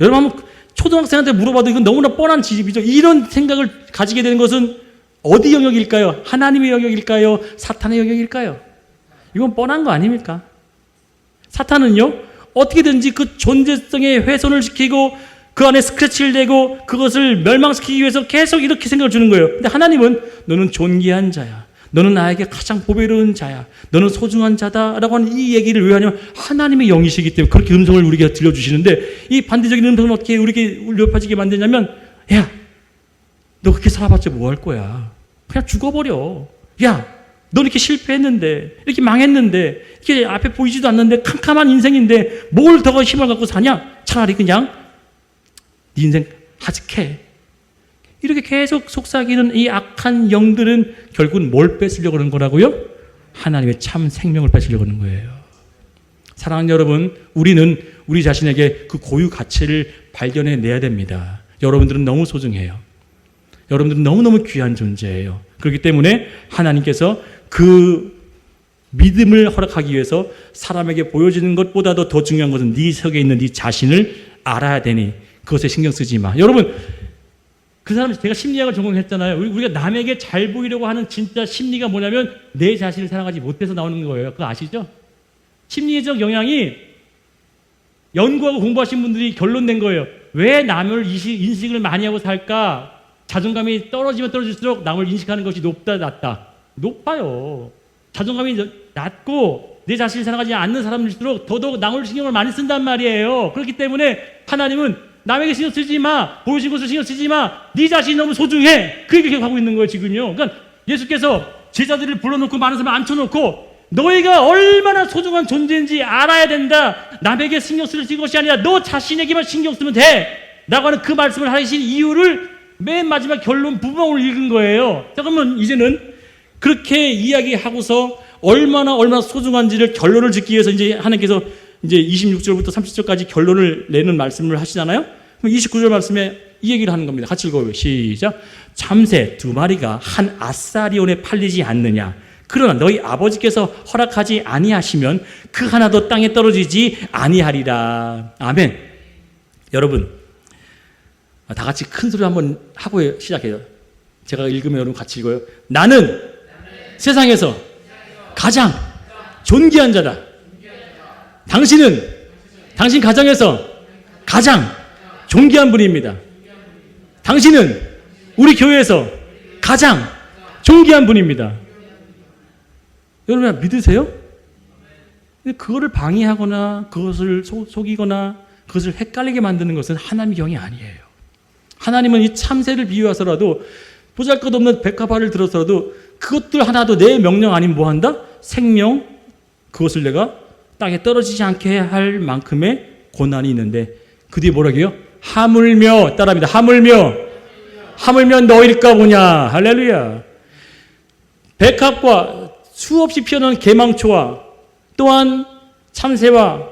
여러분 한번 초등학생한테 물어봐도 이건 너무나 뻔한 지식이죠. 이런 생각을 가지게 되는 것은 어디 영역일까요? 하나님의 영역일까요? 사탄의 영역일까요? 이건 뻔한 거 아닙니까? 사탄은요, 어떻게든지 그 존재성에 훼손을 시키고 그 안에 스크래치를 내고 그것을 멸망시키기 위해서 계속 이렇게 생각을 주는 거예요. 근데 하나님은 너는 존귀한 자야. 너는 나에게 가장 보배로운 자야. 너는 소중한 자다라고 하는 이 얘기를 왜 하냐면 하나님의 영이시기 때문에 그렇게 음성을 우리에게 들려주시는데 이 반대적인 음성은 어떻게 우리에게 높아지게 만드냐면 야, 너 그렇게 살아봤자 뭐 할 거야. 그냥 죽어버려. 야, 너 이렇게 실패했는데 이렇게 망했는데 이렇게 앞에 보이지도 않는데 캄캄한 인생인데 뭘 더 힘을 갖고 사냐? 차라리 그냥 네 인생 하직해. 이렇게 계속 속삭이는 이 악한 영들은 결국은 뭘 뺏으려고 하는 거라고요? 하나님의 참 생명을 뺏으려고 하는 거예요. 사랑하는 여러분, 우리는 우리 자신에게 그 고유 가치를 발견해내야 됩니다. 여러분들은 너무 소중해요. 여러분들은 너무너무 귀한 존재예요. 그렇기 때문에 하나님께서 그 믿음을 허락하기 위해서 사람에게 보여지는 것보다도 더 중요한 것은 네 속에 있는 네 자신을 알아야 되니 그것에 신경 쓰지 마. 여러분, 그 사람, 제가 심리학을 전공했잖아요. 우리가 남에게 잘 보이려고 하는 진짜 심리가 뭐냐면 내 자신을 사랑하지 못해서 나오는 거예요. 그거 아시죠? 심리적 영향이 연구하고 공부하신 분들이 결론 낸 거예요. 왜 남을 인식을 많이 하고 살까? 자존감이 떨어지면 떨어질수록 남을 인식하는 것이 높다, 낮다? 높아요. 자존감이 낮고 내 자신을 사랑하지 않는 사람일수록 더더욱 남을 신경을 많이 쓴단 말이에요. 그렇기 때문에 하나님은 남에게 신경 쓰지 마, 보여진 것을 신경 쓰지 마, 네 자신이 너무 소중해, 그 얘기를 하고 있는 거예요 지금요. 그러니까 예수께서 제자들을 불러놓고 많은 사람을 앉혀놓고 너희가 얼마나 소중한 존재인지 알아야 된다. 남에게 신경 쓸 것이 아니라 너 자신에게만 신경 쓰면 돼 라고 하는 그 말씀을 하신 이유를 맨 마지막 결론 부분을 읽은 거예요. 잠깐만, 이제는 그렇게 이야기하고서 얼마나 소중한지를 결론을 짓기 위해서 이제 하나님께서 이제 26절부터 30절까지 결론을 내는 말씀을 하시잖아요. 그럼 29절 말씀에 이 얘기를 하는 겁니다. 같이 읽어요. 시작. 참새 2마리가 한 아사리온에 팔리지 않느냐? 그러나 너희 아버지께서 허락하지 아니하시면 그 하나도 땅에 떨어지지 아니하리라. 아멘. 여러분, 다 같이 큰 소리 한번 하고 시작해요. 제가 읽으면 여러분 같이 읽어요. 나는 세상에서 가장 존귀한 자다. 당신은 당신 가정에서 가장 존귀한 분입니다. 당신은 우리 교회에서 가장 존귀한 분입니다. 여러분 믿으세요? 그거를 방해하거나 그것을 속이거나 그것을 헷갈리게 만드는 것은 하나님의 영이 아니에요. 하나님은 이 참새를 비유해서라도 보잘것없는 백합화를 들어서라도 그것들 하나도 내 명령 아니면 뭐한다? 생명, 그것을 내가 땅에 떨어지지 않게 할 만큼의 고난이 있는데 그 뒤에 뭐라고요? 하물며, 따라합니다. 하물며 너일까 보냐. 할렐루야. 백합과 수없이 피어난 개망초와 또한 참새와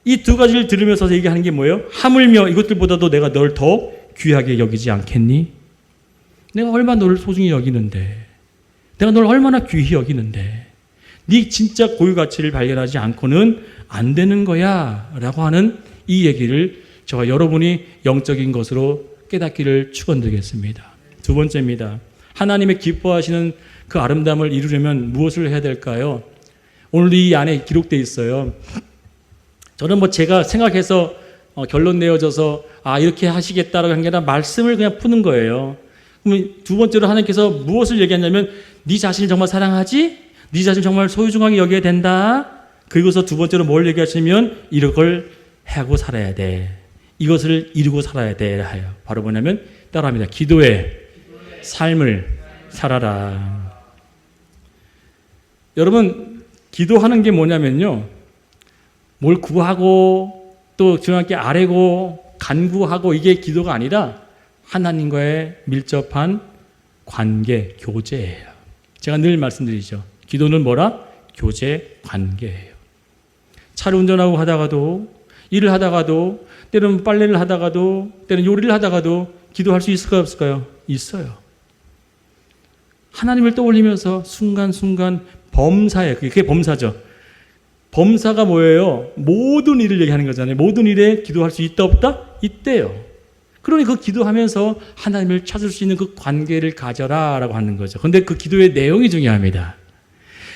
이 두 가지를 들으면서 얘기하는 게 뭐예요? 하물며 이것들보다도 내가 널 더 귀하게 여기지 않겠니? 내가 얼마나 너를 소중히 여기는데, 내가 널 얼마나 귀히 여기는데 네 진짜 고유 가치를 발견하지 않고는 안 되는 거야 라고 하는 이 얘기를 저와 여러분이 영적인 것으로 깨닫기를 축원드리겠습니다. 두 번째입니다. 하나님의 기뻐하시는 그 아름다움을 이루려면 무엇을 해야 될까요? 오늘 이 안에 기록되어 있어요. 저는 제가 생각해서 결론 내어져서 이렇게 하시겠다라고 한 게 아니라 말씀을 그냥 푸는 거예요. 그럼 두 번째로 하나님께서 무엇을 얘기하냐면 네 자신을 정말 사랑하지? 네 자신을 정말 소유중하게 여겨야 된다. 그리고서 두 번째로 뭘 얘기하시면 이걸 하고 살아야 돼. 이것을 이루고 살아야 돼. 하여 바로 뭐냐면 따라합니다. 기도의 삶을 살아라. 여러분 기도하는 게 뭐냐면요, 뭘 구하고 또 주님께 아뢰고 간구하고 이게 기도가 아니라 하나님과의 밀접한 관계, 교제예요. 제가 늘 말씀드리죠. 기도는 뭐라? 교제, 관계예요. 차를 운전하고 하다가도, 일을 하다가도, 때로는 빨래를 하다가도, 때로는 요리를 하다가도 기도할 수 있을까요? 없을까요? 있어요. 하나님을 떠올리면서 순간순간 범사예요. 그게 범사죠. 범사가 뭐예요? 모든 일을 얘기하는 거잖아요. 모든 일에 기도할 수 있다 없다? 있대요. 그러니 그 기도하면서 하나님을 찾을 수 있는 그 관계를 가져라 라고 하는 거죠. 그런데 그 기도의 내용이 중요합니다.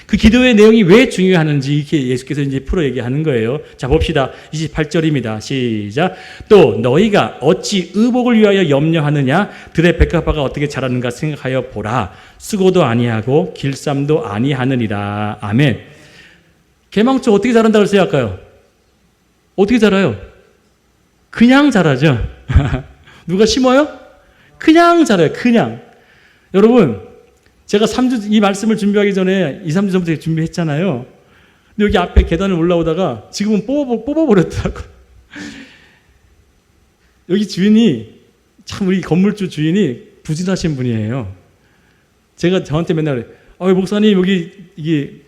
그 기도의 내용이 왜 중요하는지 이렇게 예수께서 이제 풀어 얘기하는 거예요. 자, 봅시다. 28절입니다. 시작. 또 너희가 어찌 의복을 위하여 염려하느냐? 들의 백합화가 어떻게 자라는가 생각하여 보라. 수고도 아니하고 길쌈도 아니하느니라. 아멘. 개망초 어떻게 자란다고 했어요, 아까요? 어떻게 자라요? 그냥 자라죠. 누가 심어요? 그냥 자라요. 그냥. 여러분, 제가 3주 이 말씀을 준비하기 전에 2, 3주 전부터 준비했잖아요. 근데 여기 앞에 계단을 올라오다가 지금은 뽑아버렸더라고요. 여기 주인이, 참 우리 건물주 주인이 부진하신 분이에요. 제가 저한테 맨날 그래요. 목사님 여기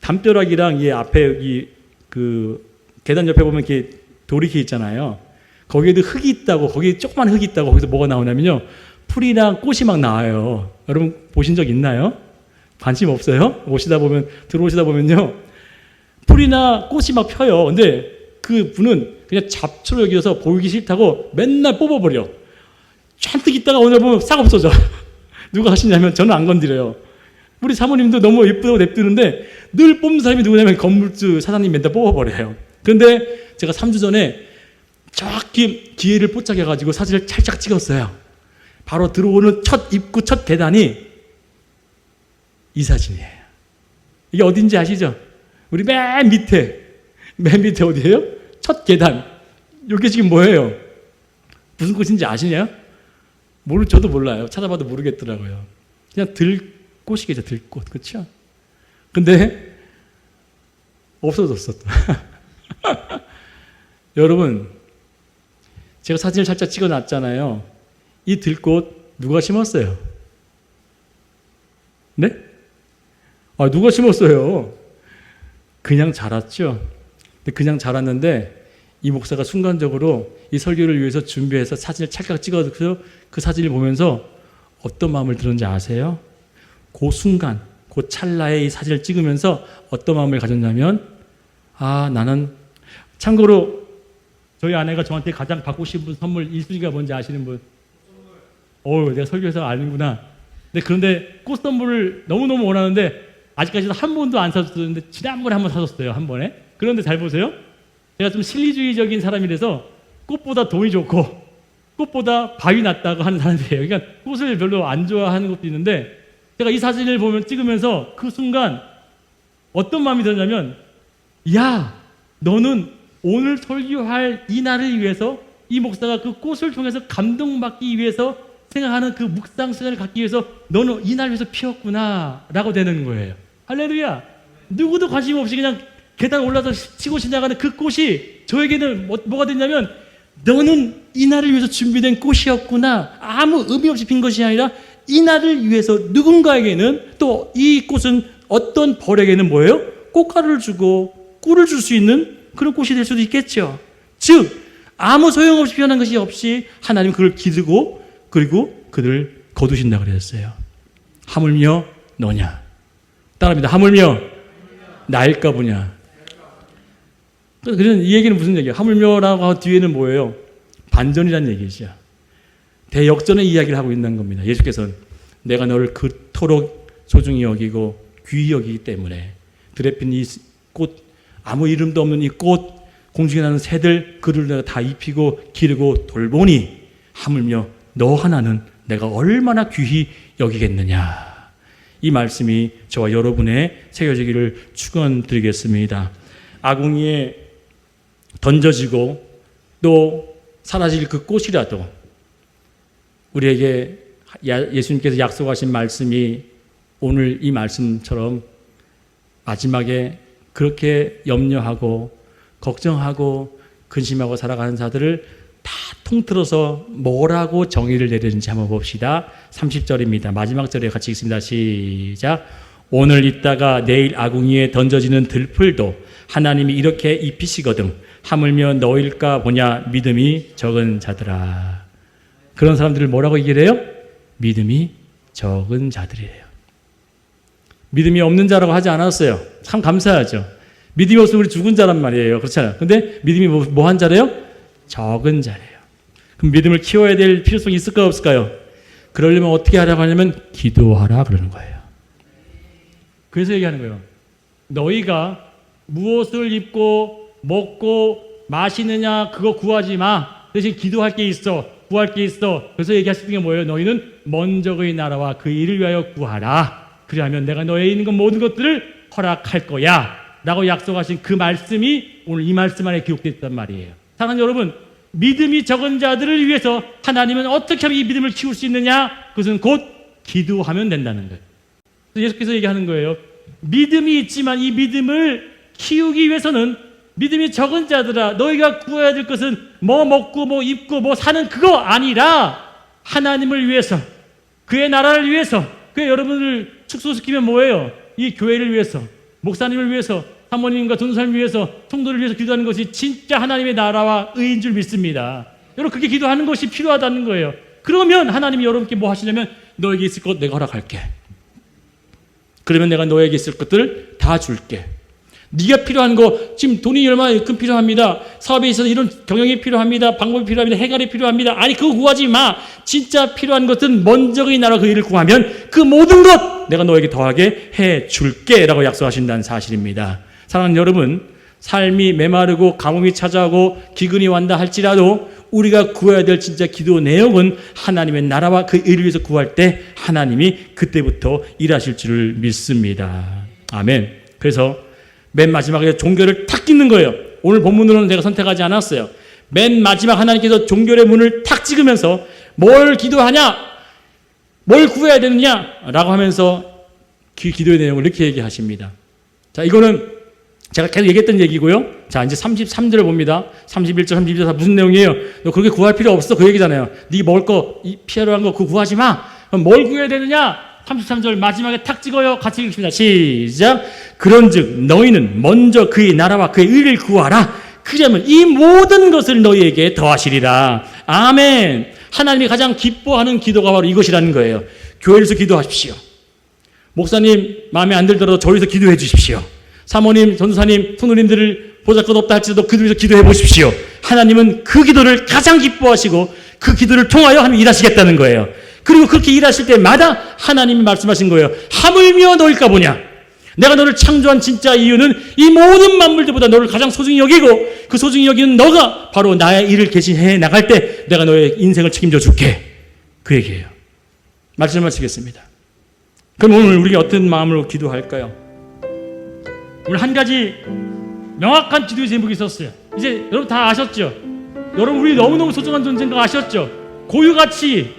담벼락이랑 이 앞에 여기 그 계단 옆에 보면 이렇게 돌이 이렇게 있잖아요. 거기에도 흙이 있다고, 거기에 조그만 흙이 있다고 거기서 뭐가 나오냐면요, 풀이랑 꽃이 막 나와요. 여러분 보신 적 있나요? 관심 없어요? 들어오시다 보면요, 풀이나 꽃이 막 펴요. 근데 그 분은 그냥 잡초로 여기서 보이기 싫다고 맨날 뽑아버려. 잔뜩 있다가 오늘 보면 싹 없어져. 누가 하시냐면 저는 안 건드려요. 우리 사모님도 너무 예쁘다고 냅두는데 늘 뽑는 사람이 누구냐면 건물주 사장님 맨날 뽑아버려요. 그런데 제가 3주 전에 정확히 기회를 포착해가지고 사진을 찰짝 찍었어요. 바로 들어오는 첫 입구, 첫 계단이 이 사진이에요. 이게 어딘지 아시죠? 우리 맨 밑에 어디예요? 첫 계단. 이게 지금 뭐예요? 무슨 꽃인지 아시냐? 저도 몰라요. 찾아봐도 모르겠더라고요. 그냥 들꽃이겠죠, 들꽃. 그렇죠? 근데 없어졌어. 여러분, 제가 사진을 살짝 찍어놨잖아요. 이 들꽃 누가 심었어요? 네? 누가 심었어요? 그냥 자랐죠. 근데 그냥 자랐는데 이 목사가 순간적으로 이 설교를 위해서 준비해서 사진을 찰칵 찍어서 그 사진을 보면서 어떤 마음을 들었는지 아세요? 그 순간, 그 찰나에 이 사진을 찍으면서 어떤 마음을 가졌냐면 나는 참고로 저희 아내가 저한테 가장 받고 싶은 선물 1순위가 뭔지 아시는 분? 내가 설교해서 아는구나. 그런데 꽃 선물을 너무너무 원하는데 아직까지도 한 번도 안 사줬는데 지난번에 한 번 사줬어요. 한 번에. 그런데 잘 보세요. 제가 좀 실리주의적인 사람이라서 꽃보다 돈이 좋고 꽃보다 밥이 낫다고 하는 사람이에요. 그러니까 꽃을 별로 안 좋아하는 것도 있는데 제가 이 사진을 찍으면서 그 순간 어떤 마음이 들었냐면 너는 오늘 설교할 이 날을 위해서 이 목사가 그 꽃을 통해서 감동받기 위해서 생각하는 그 묵상 시간을 갖기 위해서 너는 이 날 위해서 피었구나 라고 되는 거예요. 할렐루야. 누구도 관심 없이 그냥 계단 올라서 치고 지나가는 그 꽃이 저에게는 뭐가 됐냐면 너는 이 날을 위해서 준비된 꽃이었구나. 아무 의미 없이 핀 것이 아니라 이 날을 위해서 누군가에게는 또 이 꽃은 어떤 벌에게는 뭐예요? 꽃가루를 주고 꿀을 줄 수 있는 그런 꽃이 될 수도 있겠죠. 즉 아무 소용없이 피어난 것이 없이 하나님 그를 기르고 그리고 그를 거두신다 그랬어요. 하물며 너냐? 따라합니다. 하물며 나일까 보냐? 그런 이 얘기는 무슨 얘기예요? 하물며라고 한 뒤에는 뭐예요? 반전이라는 얘기죠. 대역전의 이야기를 하고 있는 겁니다. 예수께서는 내가 너를 그토록 소중히 여기고 귀히 여기기 때문에 들에 핀 이 꽃, 아무 이름도 없는 이 꽃, 공중에 나는 새들, 그를 내가 다 입히고 기르고 돌보니 하물며 너 하나는 내가 얼마나 귀히 여기겠느냐. 이 말씀이 저와 여러분의 새겨지기를 축원드리겠습니다. 아궁이에 던져지고 또 사라질 그 꽃이라도 우리에게 예수님께서 약속하신 말씀이 오늘 이 말씀처럼 마지막에 그렇게 염려하고 걱정하고 근심하고 살아가는 자들을 다 통틀어서 뭐라고 정의를 내리는지 한번 봅시다. 30절입니다. 마지막 절에 같이 읽습니다. 시작. 오늘 있다가 내일 아궁이에 던져지는 들풀도 하나님이 이렇게 입히시거든 하물며 너일까 보냐 믿음이 적은 자들아. 그런 사람들을 뭐라고 얘기를 해요? 믿음이 적은 자들이에요. 믿음이 없는 자라고 하지 않았어요. 참 감사하죠. 믿음이 없으면 우리 죽은 자란 말이에요. 그렇잖아요. 근데 믿음이 뭐 한 자래요? 적은 자래요. 그럼 믿음을 키워야 될 필요성이 있을까요? 없을까요? 그러려면 어떻게 하라고 하냐면 기도하라 그러는 거예요. 그래서 얘기하는 거예요. 너희가 무엇을 입고 먹고 마시느냐 그거 구하지 마. 대신 기도할 게 있어. 구할 게 있어. 그래서 얘기하시는 게 뭐예요? 너희는 먼저 그의 나라와 그 일을 위하여 구하라. 그리하면 내가 너에 있는 것 모든 것들을 허락할 거야. 라고 약속하신 그 말씀이 오늘 이 말씀 안에 기록되어 있단 말이에요. 사랑하는 여러분, 믿음이 적은 자들을 위해서 하나님은 어떻게 하면 이 믿음을 키울 수 있느냐? 그것은 곧 기도하면 된다는 거예요. 예수께서 얘기하는 거예요. 믿음이 있지만 이 믿음을 키우기 위해서는 믿음이 적은 자들아, 너희가 구해야 될 것은 뭐 먹고 뭐 입고 뭐 사는 그거 아니라 하나님을 위해서, 그의 나라를 위해서, 그의 여러분을 축소시키면 뭐예요? 이 교회를 위해서, 목사님을 위해서, 사모님과 전도사님을 위해서, 성도를 위해서 기도하는 것이 진짜 하나님의 나라와 의인 줄 믿습니다. 여러분 그렇게 기도하는 것이 필요하다는 거예요. 그러면 하나님이 여러분께 뭐 하시냐면 너에게 있을 것 내가 허락할게. 그러면 내가 너에게 있을 것들을 다 줄게. 네가 필요한 거, 지금 돈이 얼마만큼 필요합니다. 사업에 있어서 이런 경영이 필요합니다. 방법이 필요합니다. 해결이 필요합니다. 아니 그거 구하지 마. 진짜 필요한 것은 먼저 그의 나라 그 일을 구하면 그 모든 것 내가 너에게 더하게 해 줄게 라고 약속하신다는 사실입니다. 사랑하는 여러분, 삶이 메마르고 가뭄이 찾아오고 기근이 왔다 할지라도 우리가 구해야 될 진짜 기도 내용은 하나님의 나라와 그 의를 위해서 구할 때 하나님이 그때부터 일하실 줄을 믿습니다. 아멘. 그래서 맨 마지막에 종교를 탁 찍는 거예요. 오늘 본문으로는 내가 선택하지 않았어요. 맨 마지막 하나님께서 종교의 문을 탁 찍으면서 뭘 기도하냐? 뭘 구해야 되느냐? 라고 하면서 기도의 내용을 이렇게 얘기하십니다. 자, 이거는 제가 계속 얘기했던 얘기고요. 자, 이제 33절을 봅니다. 31절, 32절 다 무슨 내용이에요? 너 그렇게 구할 필요 없어. 그 얘기잖아요. 네 먹을 거, 필요한 거 그거 구하지 마. 그럼 뭘 구해야 되느냐? 33절 마지막에 탁 찍어요. 같이 읽습니다. 시작. 그런즉 너희는 먼저 그의 나라와 그의 의를 구하라. 그러면 이 모든 것을 너희에게 더하시리라. 아멘. 하나님이 가장 기뻐하는 기도가 바로 이것이라는 거예요. 교회에서 기도하십시오. 목사님 마음에 안 들더라도 저희서 기도해 주십시오. 사모님, 전도사님, 손님들을 보잘것없다 할지라도 그들에서 기도해 보십시오. 하나님은 그 기도를 가장 기뻐하시고 그 기도를 통하여 하나님 일하시겠다는 거예요. 그리고 그렇게 일하실 때마다 하나님이 말씀하신 거예요. 하물며 너일까 보냐. 내가 너를 창조한 진짜 이유는 이 모든 만물들보다 너를 가장 소중히 여기고 그 소중히 여기는 너가 바로 나의 일을 개신해 나갈 때 내가 너의 인생을 책임져 줄게. 그 얘기예요. 말씀을 마치겠습니다. 그럼 오늘 우리가 어떤 마음으로 기도할까요? 오늘 한 가지 명확한 기도의 제목이 있었어요. 이제 여러분 다 아셨죠? 여러분 우리 너무너무 소중한 존재인 거 아셨죠? 고유가치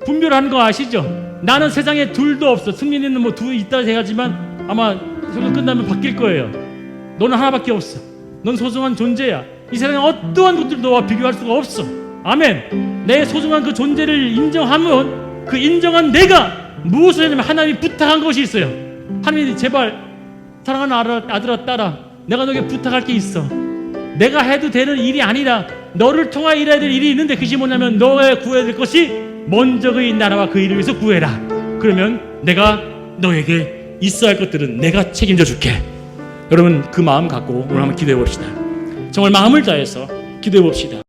분별하는 거 아시죠? 나는 세상에 둘도 없어. 승민이는 뭐 둘 있다 해야지만 아마 설교 끝나면 바뀔 거예요. 너는 하나밖에 없어. 넌 소중한 존재야. 이 세상에 어떠한 것들도 너와 비교할 수가 없어. 아멘. 내 소중한 그 존재를 인정하면 그 인정한 내가 무엇을 하냐면 하나님이 부탁한 것이 있어요. 하나님이 제발 사랑하는 아들아 딸아 내가 너에게 부탁할 게 있어. 내가 해도 되는 일이 아니라 너를 통하여 일해야 될 일이 있는데 그것이 뭐냐면 너의 구해야 될 것이 먼저 그의 나라와 그 일을 위해서 구해라. 그러면 내가 너에게 있어야 할 것들은 내가 책임져 줄게. 여러분 그 마음 갖고 오늘 한번 기도해 봅시다. 정말 마음을 다해서 기도해 봅시다.